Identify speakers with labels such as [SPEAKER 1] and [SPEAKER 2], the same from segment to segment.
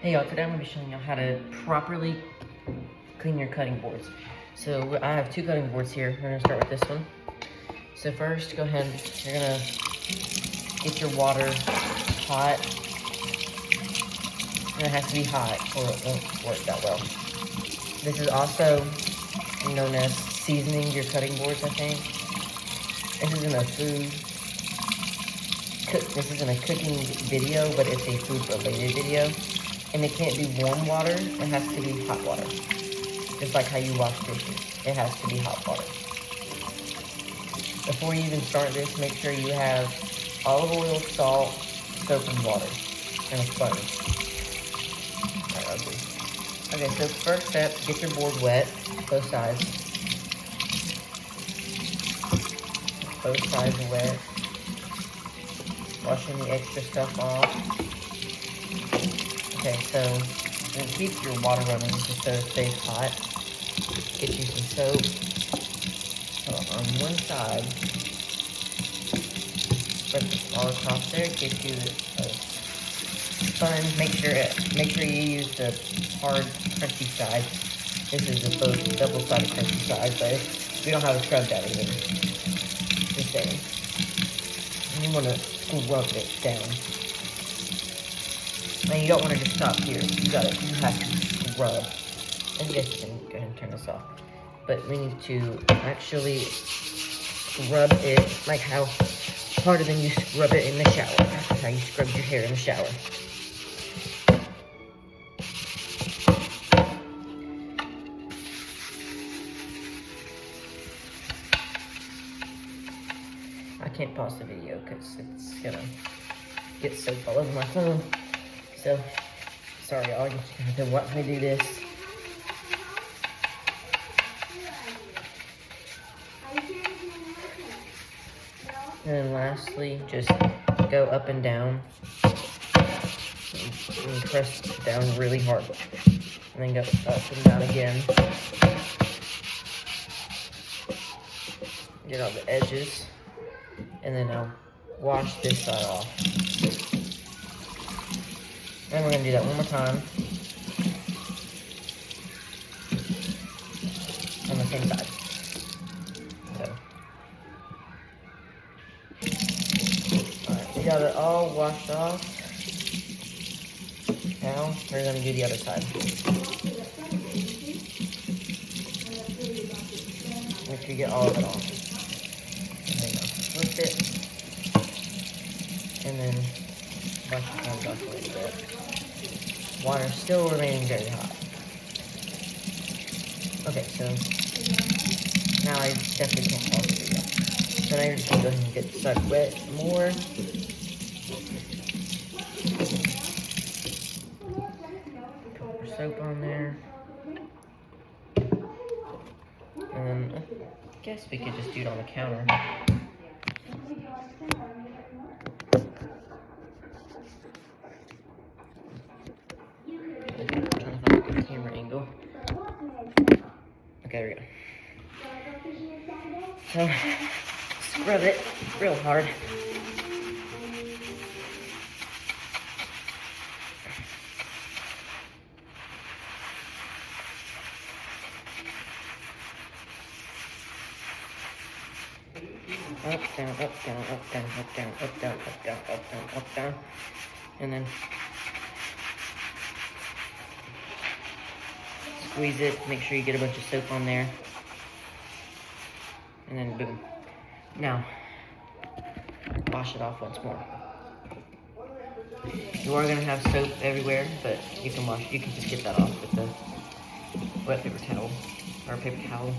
[SPEAKER 1] Hey y'all, today I'm going to be showing y'all how to properly clean your cutting boards. So I have two cutting boards here. We're going to start with this one. So first, go ahead, you're going to get your water hot. And it has to be hot or it won't work that well. This is also known as seasoning your cutting boards, I think. This isn't a cooking video, but it's a food related video. And it can't be warm water, it has to be hot water. Just like how you wash dishes, it has to be hot water. Before you even start this, make sure you have olive oil, salt, soap, and water, and a sponge. Okay, so first step, get your board wet, both sides. Both sides are wet. Washing the extra stuff off. Okay, so and keep your water running just so it stays hot. Get you some soap. So on one side, spread this all across there. Get you a sponge. Make sure you use the hard, crunchy side. This is the both double-sided crunchy side, but we don't have a scrub that either. Just saying. And you want to scrub it down. And you don't want to just stop here. You have to scrub. And yes, you can go ahead and turn this off. But we need to actually scrub it like how harder than you scrub it in the shower. That's how you scrub your hair in the shower. I can't pause the video because it's gonna get soap all over my phone. So, sorry y'all, you're just gonna have to watch me do this. And then lastly, just go up and down. And press down really hard. And then go up and down again. Get all the edges. And then I'll wash this side off. And we're gonna do that one more time. On the same side. So. Alright, we got it all washed off. Now, we're gonna do the other side. Make sure you get all of it off. And then flip it. And then wash your hands off a little bit. Water still remaining very hot. Okay, so now I definitely can't pause the video. So now you're just gonna go ahead and get the side wet more. Put more soap on there. And then I guess we could just do it on the counter. Camera angle. Okay, there we go. So, scrub it real hard. Up, down, up, down, up, down, up, down, up, down, up, down, up, down, up, down. And then squeeze it, make sure you get a bunch of soap on there. And then boom. Now, wash it off once more. You are gonna have soap everywhere, but you can just get that off with the wet paper towel, or paper towel.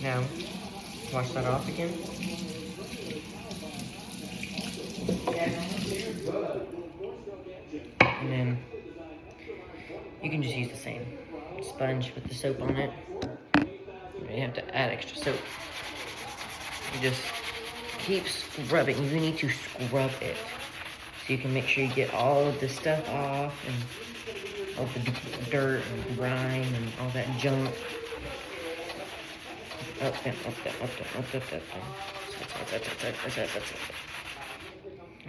[SPEAKER 1] Now, wash that off again. And then, you can just use the same sponge with the soap on it. You have to add extra soap. You just keep scrubbing. You need to scrub it. So you can make sure you get all of the stuff off and all the dirt and grime and all that junk. Up, down, up, down, up, down, up, down, up, down. That's it.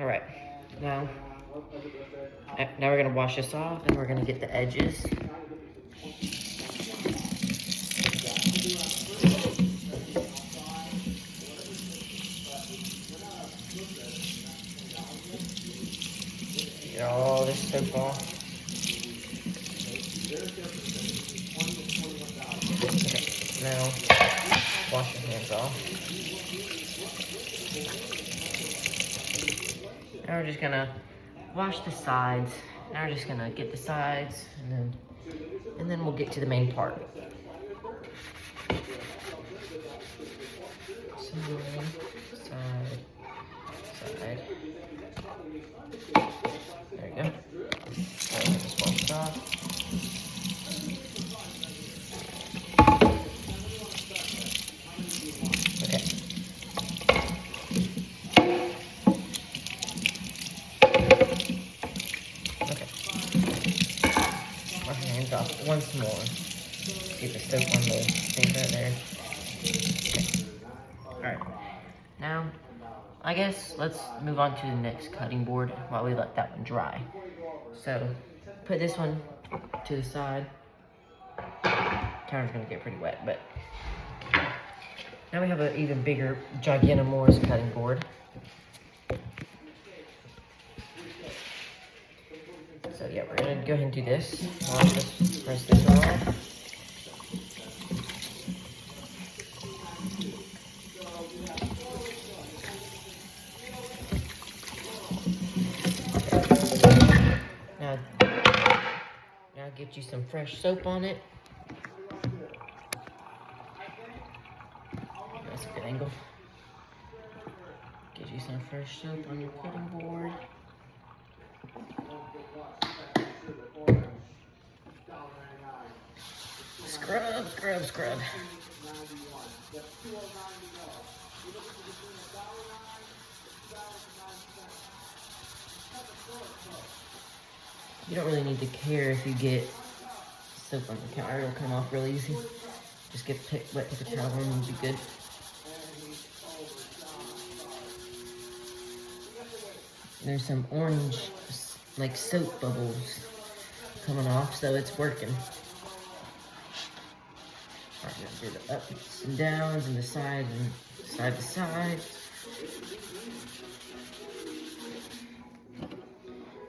[SPEAKER 1] Alright, now Now we're gonna wash this off and we're gonna get the edges. Get all this soap off. Okay, now wash your hands off. Now we're just gonna wash the sides. Now we're just gonna get the sides and then we'll get to the main part. Side. There you go. Alright, just wash it off. Okay. Okay. Wash your hands off once more. Get the soap on the thing right there. Okay. Alright. Now, I guess let's move on to the next cutting board while we let that one dry. So, put this one to the side. Counter's gonna get pretty wet, but now we have an even bigger Gigantomorous cutting board. So yeah, we're gonna go ahead and do this. I'll just press this one off. Now get you some fresh soap on it. That's a good angle. Get you some fresh soap on your cutting board. Scrub, scrub, scrub. You don't really need to care if you get soap on the counter. It'll come off real easy. Just get wet paper towel and you'll be good. There's some orange, like soap bubbles coming off, so it's working. Alright, do the ups and downs and the sides and side to side.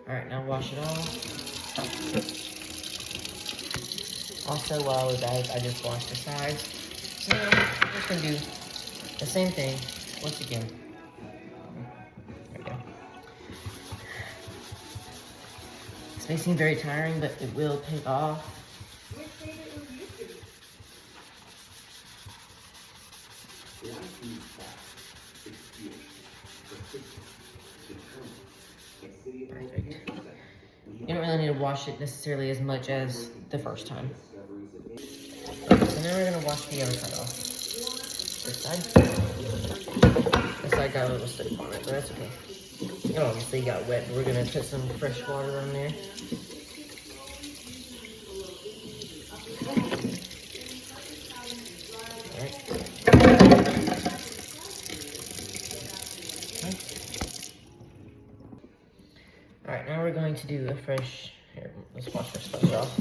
[SPEAKER 1] Alright, now wash it off. Also, while I was at it, I just washed the sides. So, I'm just going to do the same thing once again. There we go. This may seem very tiring, but it will pay off. Perfect. You don't really need to wash it necessarily as much as the first time. Okay, so now we're going to wash the other side off. This side. This side got a little soap on it, but that's okay. It obviously got wet, but we're going to put some fresh water on there. Alright, now we're going to do a fresh, here, let's wash our sponge off.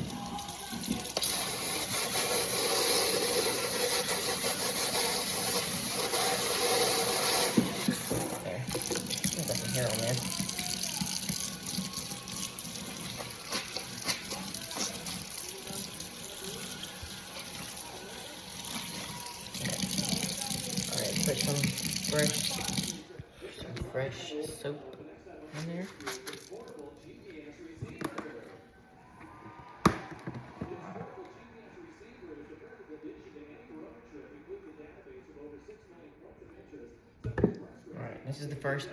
[SPEAKER 1] There, there's like some hair on there. Okay. Alright, put some fresh soap in there.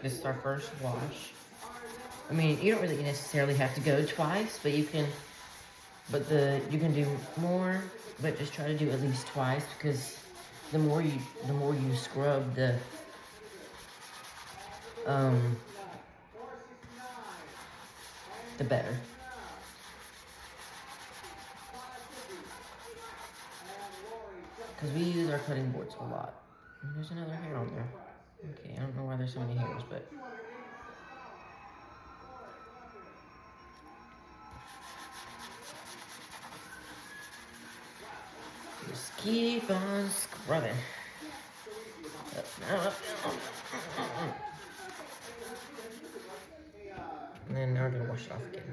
[SPEAKER 1] This is our first wash. I mean, you don't really necessarily have to go twice, but you can, you can do more, but just try to do at least twice, because the more you scrub the better. Because we use our cutting boards a lot. And there's another hair on there. Okay, I don't know why there's so many hairs, but... Keep on scrubbing. Up, now, up, down. And then now we're gonna wash it off again.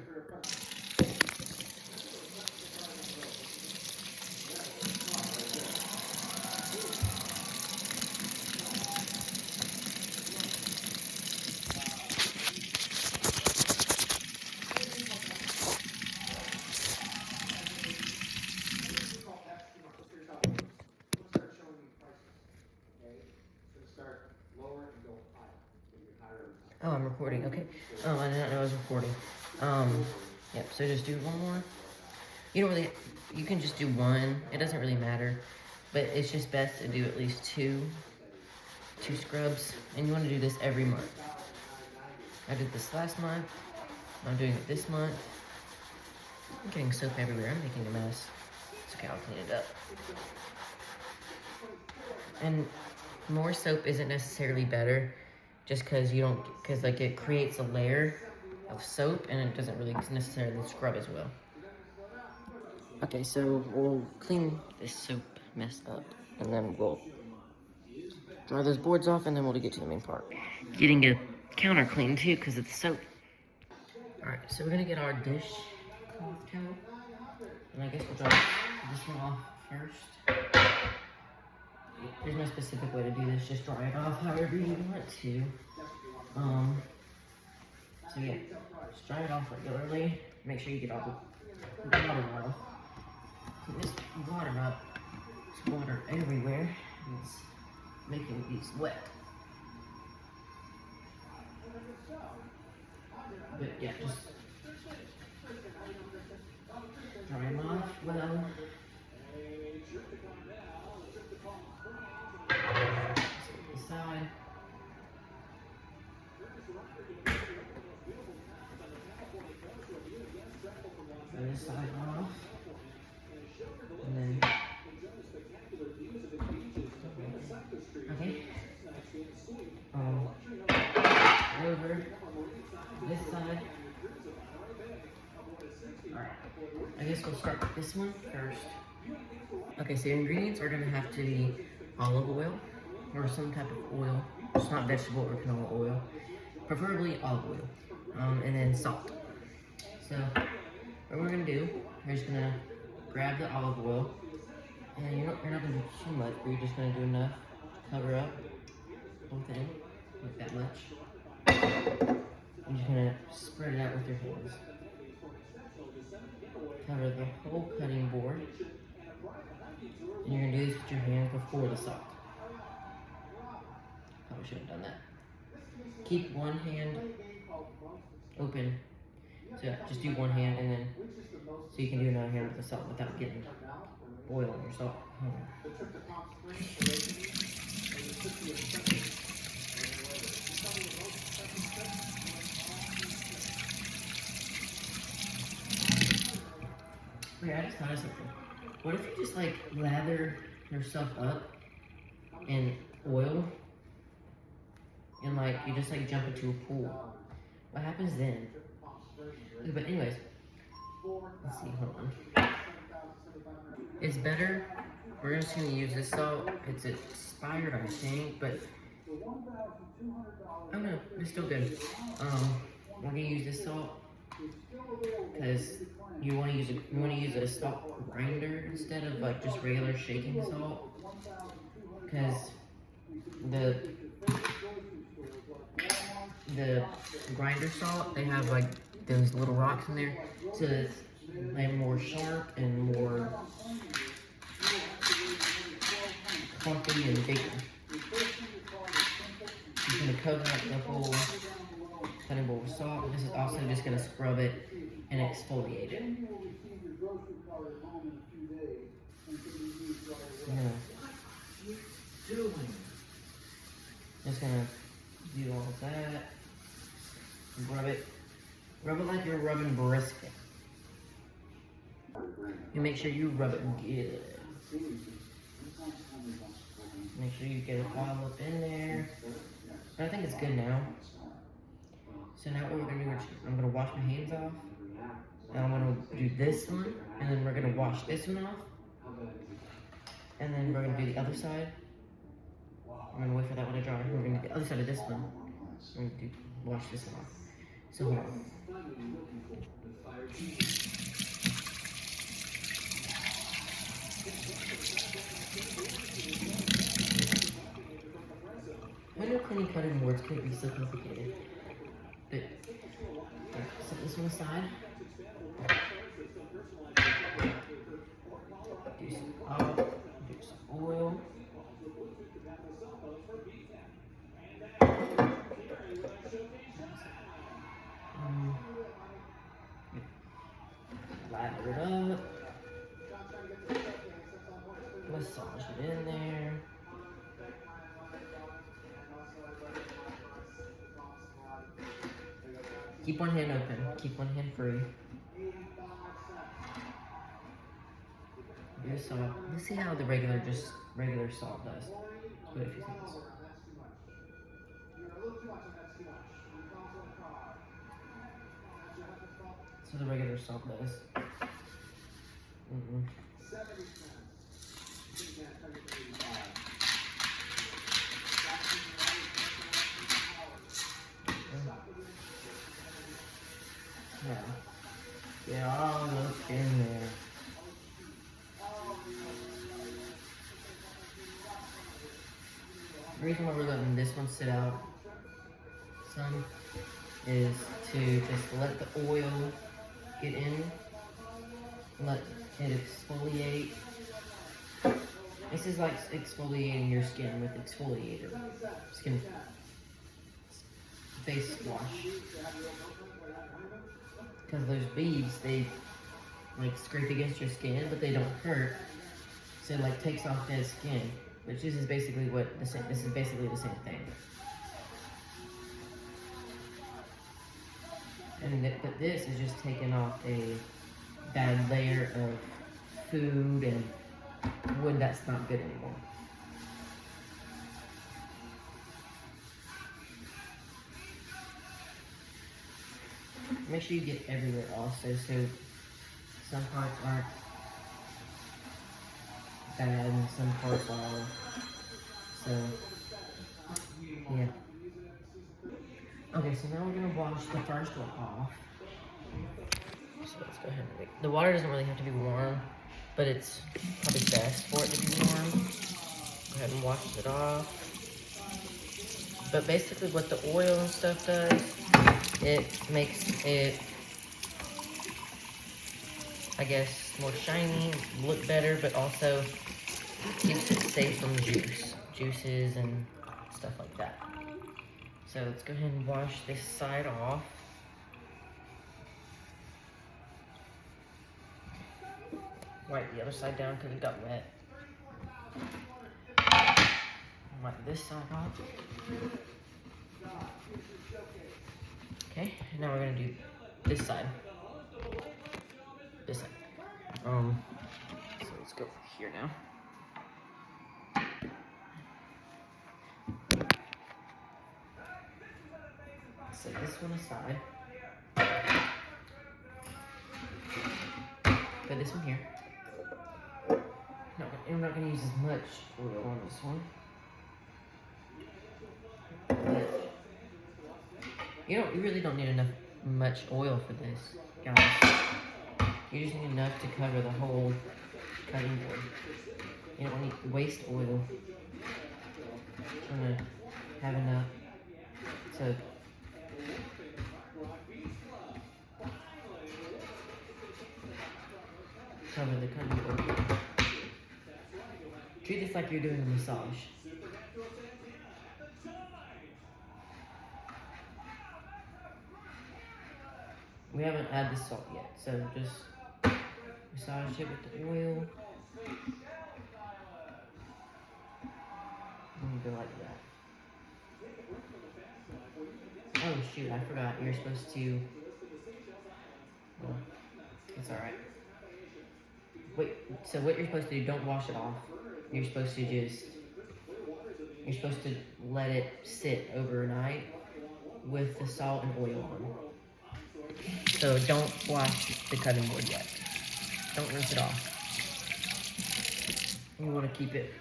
[SPEAKER 1] Oh, I'm recording. Okay. I did not know I was recording. Yep. So just do one more. You don't really. You can just do one. It doesn't really matter, but it's just best to do at least two scrubs, and you want to do this every month. I did this last month. I'm doing it this month. I'm getting soap everywhere. I'm making a mess. It's okay. I'll clean it up. And more soap isn't necessarily better. Just because you don't, because like it creates a layer of soap and it doesn't really necessarily scrub as well. Okay, so we'll clean this soap mess up and then we'll dry those boards off and then we'll get to the main part. Getting a counter clean too because of the soap. Alright, so we're gonna get our dish cloth towel. And I guess we'll dry this one off first. There's no specific way to do this, just dry it off however you want to. So yeah, just dry it off regularly. Make sure you get all the water off. Put this water up. There's water everywhere. It's making these wet. But yeah, just dry them off well. Side. This side off. And then okay. Over this side. Alright. I guess we'll start with this one first. Okay, so your ingredients are gonna have to be olive oil or some type of oil. It's not vegetable or canola oil. Preferably olive oil. And then salt. So what we're gonna do, we're just gonna grab the olive oil, and you're not gonna do too much, but you're just gonna do enough to cover up the whole thing, like that much. I'm just gonna spread it out with your hands. Cover the whole cutting board, and you're gonna do this with your hands before the salt. Probably should have done that. Keep one hand open. So just do one hand and then, so you can do another hand with the salt without getting oil on your salt. Wait, I just thought of something. What if you just like lather yourself up in oil and like you just like jump into a pool? What happens then? But anyways, let's see, hold on. It's better, we're just gonna use this salt. It's expired, I think, but oh no, it's still good. We're gonna use this salt because you want to use a salt grinder instead of like just regular shaking salt, because the grinder salt, they have like those little rocks in there, so it's like more sharp and more clumpy and bigger. You're gonna cover up the whole cutting board with salt, and this is also just gonna scrub it and exfoliate it. Just gonna do all of that. Rub it like you're rubbing brisket. You make sure you rub it good. Make sure you get it all up in there. But I think it's good now. So now what we're gonna do is I'm gonna wash my hands off. And I'm gonna do this one, and then we're gonna wash this one off. And then we're gonna do the other side. I'm gonna wait for that one to dry. We're gonna do the other side of this one. We're gonna wash this one off. So hold on. Window cleaning cutting boards can be so complicated. But set this one aside. Do some oil. Lather it up. Massage it in there. Keep one hand open. Keep one hand free. Do salt. Let's see how the regular salt does. Give it a few seconds. So the regular salt does. Yeah. Get all up in there. The reason why we're letting this one sit out some is to just let the oil get in, let it exfoliate. This is like exfoliating your skin with exfoliator, skin face wash. Because those beads, they like scrape against your skin, but they don't hurt. So it like takes off dead skin, which this is basically this is basically the same thing. But this is just taking off a bad layer of food and wood that's not good anymore. Make sure you get everywhere also, so some parts aren't bad and some parts are. So, yeah. Okay, so now we're gonna wash the first one off. So let's go ahead and wait. The water doesn't really have to be warm, but it's probably best for it to be warm. Go ahead and wash it off. But basically what the oil and stuff does, it makes it, I guess, more shiny, look better, but also keeps it safe from juices and stuff like that. So let's go ahead and wash this side off. Wipe the other side down because it got wet. Wipe this side off. Okay, now we're gonna do this side. This side. So let's go here now. Set this one aside. Put this one here. No, I'm not gonna use as much oil on this one. But you really don't need much oil for this, guys. You just need enough to cover the whole cutting board. You don't need to waste oil. I'm gonna have enough to cover the cutting board. Treat this like you're doing a massage. We haven't added the salt yet, so just massage it with the oil. And go like that. Oh shoot, I forgot. You're supposed to... Well, it's alright. Wait, so what you're supposed to do, don't wash it off. You're supposed to let it sit overnight with the salt and oil on. So don't wash the cutting board yet. Don't rinse it off. you want to keep it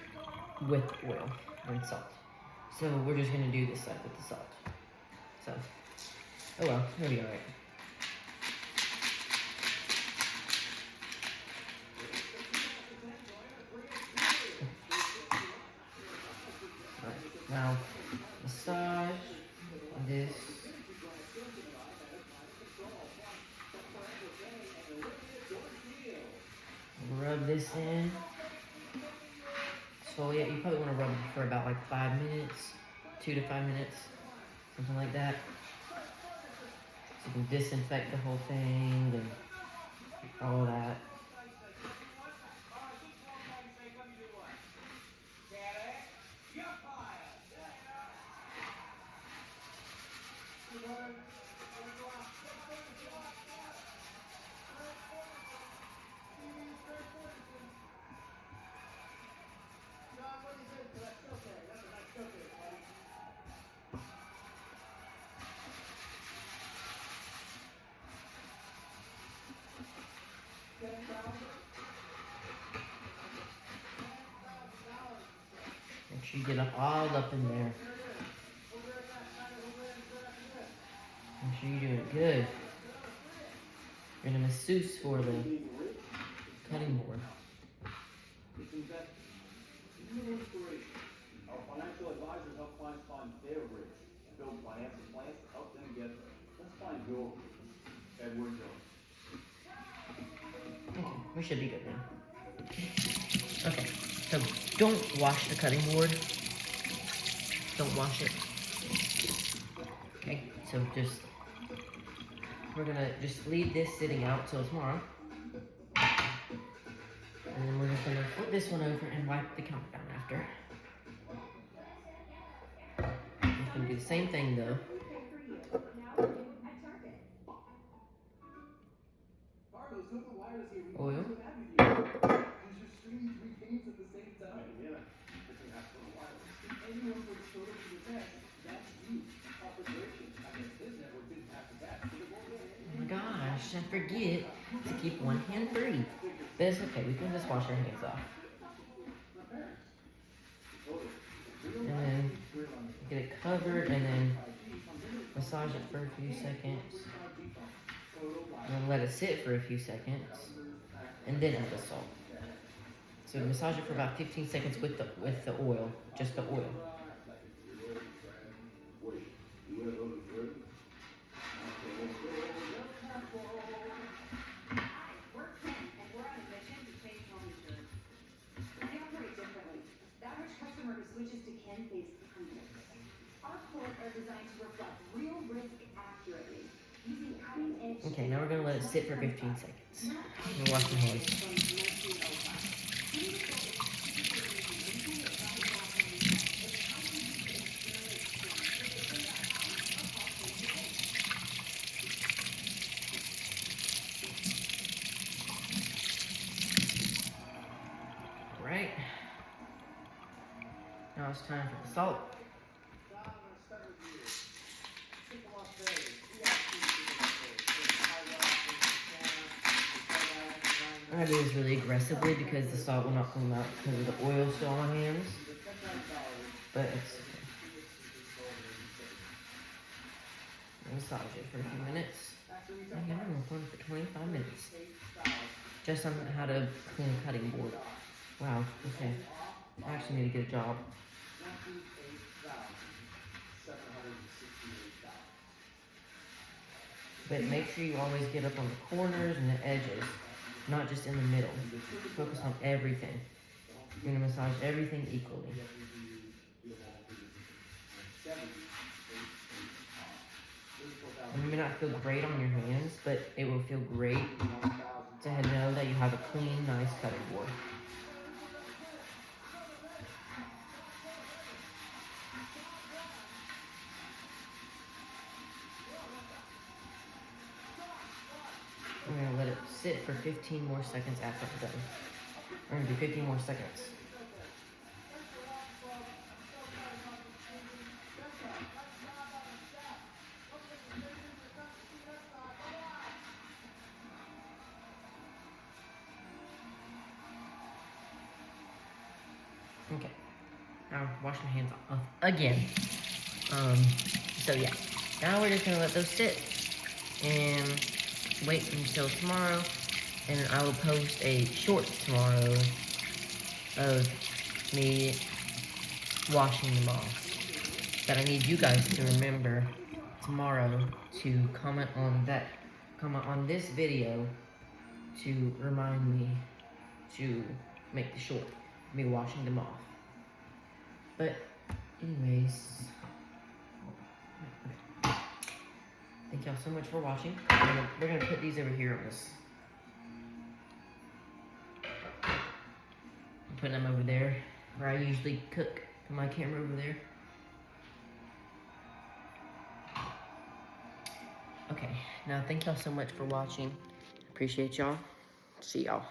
[SPEAKER 1] with oil and salt. So we're just gonna do this side with the salt. So, oh well, it'll be alright. Alright, now massage this. Rub this in. So yeah, you probably want to rub it for about like 5 minutes, 2 to 5 minutes, something like that. So you can disinfect the whole thing and all that. Make sure you get it all up in there. Make sure you do it good. You're gonna masseuse for the cutting board.
[SPEAKER 2] Our financial advisors help clients find their bridge, build financial plans to help them get there. Let's find your bridge. Edward Jones.
[SPEAKER 1] Okay, we should be good now. Okay, so don't wash the cutting board. Don't wash it. Okay, so we're gonna just leave this sitting out till tomorrow. And then we're just gonna flip this one over and wipe the counter down after. We're gonna do the same thing though. Oil. Oh my gosh, I forget to keep one hand free. But it's okay, we can just wash our hands off. And then get it covered and then massage it for a few seconds. And then let it sit for a few seconds. And then add the salt. So massage it for about 15 seconds with the oil, just the oil. Okay, now we're gonna let it sit for 15 seconds. We'll wash your hands. Alright. Now it's time for the salt. I do this really aggressively because the salt will not come out because of the oil still on my hands. But it's okay. Massage it for a few minutes. I'm recording for 25 minutes. Just on how to clean a cutting board. Wow, okay. I actually need to get a job. But make sure you always get up on the corners and the edges, not just in the middle. Focus on everything. You're gonna massage everything equally. And it may not feel great on your hands, but it will feel great to know that you have a clean, nice cutting board. We're gonna let it sit for 15 more seconds after we're done. We're gonna do 15 more seconds. Okay. Now wash my hands off again. So yeah. Now we're just gonna let those sit and wait until tomorrow, and I will post a short tomorrow of me washing them off. But I need you guys to remember tomorrow to comment on this video to remind me to make the short, me washing them off. But anyways, thank y'all so much for watching. We're gonna put these over here on this. I'm putting them over there where I usually cook. Put my camera over there. Okay, now thank y'all so much for watching. Appreciate y'all. See y'all.